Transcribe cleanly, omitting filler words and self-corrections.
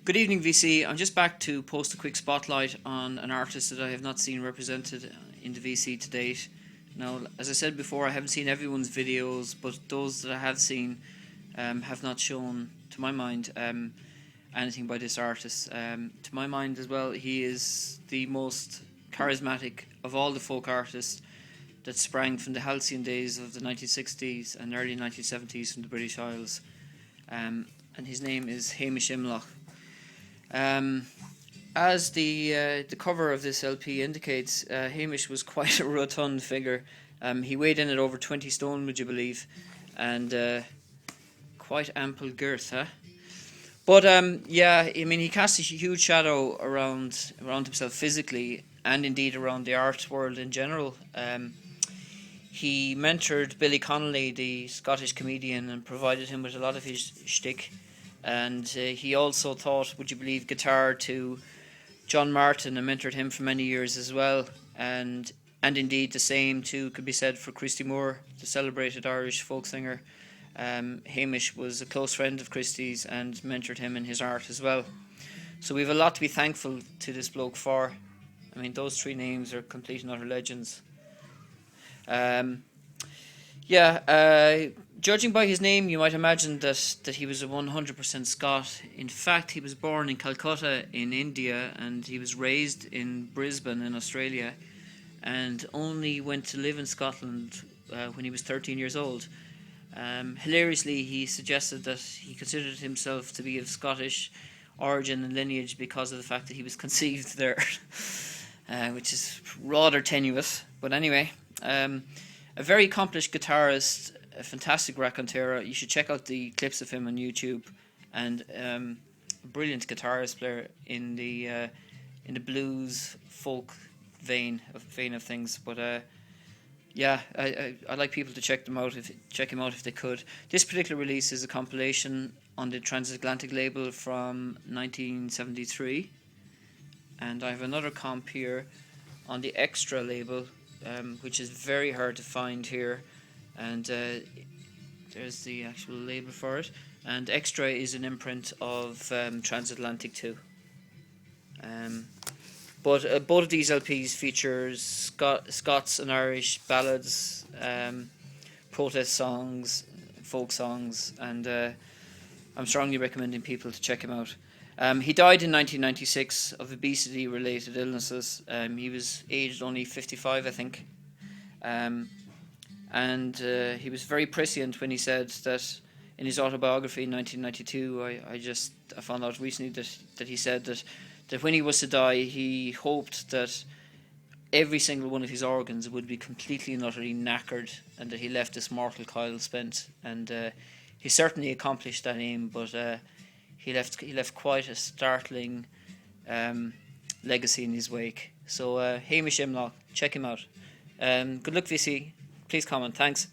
Good evening, VC. I'm just back to post a quick spotlight on an artist that I have not seen represented in the VC to date. Now, as I said before, I haven't seen everyone's videos, but those that I have seen have not shown, to my mind, anything by this artist. To my mind as well, he is the most charismatic of all the folk artists that sprang from the halcyon days of the 1960s and early 1970s from the British Isles. And his name is Hamish Imlach. As the cover of this LP indicates, Hamish was quite a rotund figure. He weighed in at over 20 stone, would you believe, and quite ample girth, huh? But yeah, I mean, he cast a huge shadow around himself physically, and indeed around the art world in general. He mentored Billy Connolly, the Scottish comedian, and provided him with a lot of his shtick. And he also taught, would you believe, guitar to John Martyn and mentored him for many years as well. And indeed the same too could be said for Christy, the celebrated Irish folk singer. Hamish was a close friend of Christy's and mentored him in his art as well. So we have a lot to be thankful to this bloke for. I mean, those three names are complete and utter legends. Judging by his name, you might imagine that he was a 100% Scot. In fact, he was born in Calcutta in India, and he was raised in Brisbane in Australia, and only went to live in Scotland when he was 13 years old. Hilariously, he suggested that he considered himself to be of Scottish origin and lineage because of the fact that he was conceived there, which is rather tenuous. But anyway, a very accomplished guitarist, a fantastic raconteur. You should check out the clips of him on YouTube, and a brilliant guitarist player in the blues folk vein of things. But I'd like people to check him out if they could. This particular release is a compilation on the Transatlantic label from 1973, and I have another comp here on the Extra label, which is very hard to find here, and there's the actual label for it. And Extra is an imprint of Transatlantic too. But both of these LPs feature Scots and Irish ballads, protest songs, folk songs, and I'm strongly recommending people to check him out. He died in 1996 of obesity-related illnesses. He was aged only 55, I think. And he was very prescient when he said that in his autobiography in 1992. I found out recently that he said that when he was to die, he hoped that every single one of his organs would be completely and utterly knackered, and that he left this mortal coil spent. And he certainly accomplished that aim, but he left quite a startling legacy in his wake. So Hamish Imlach, check him out. Good luck, VC. Please comment. Thanks.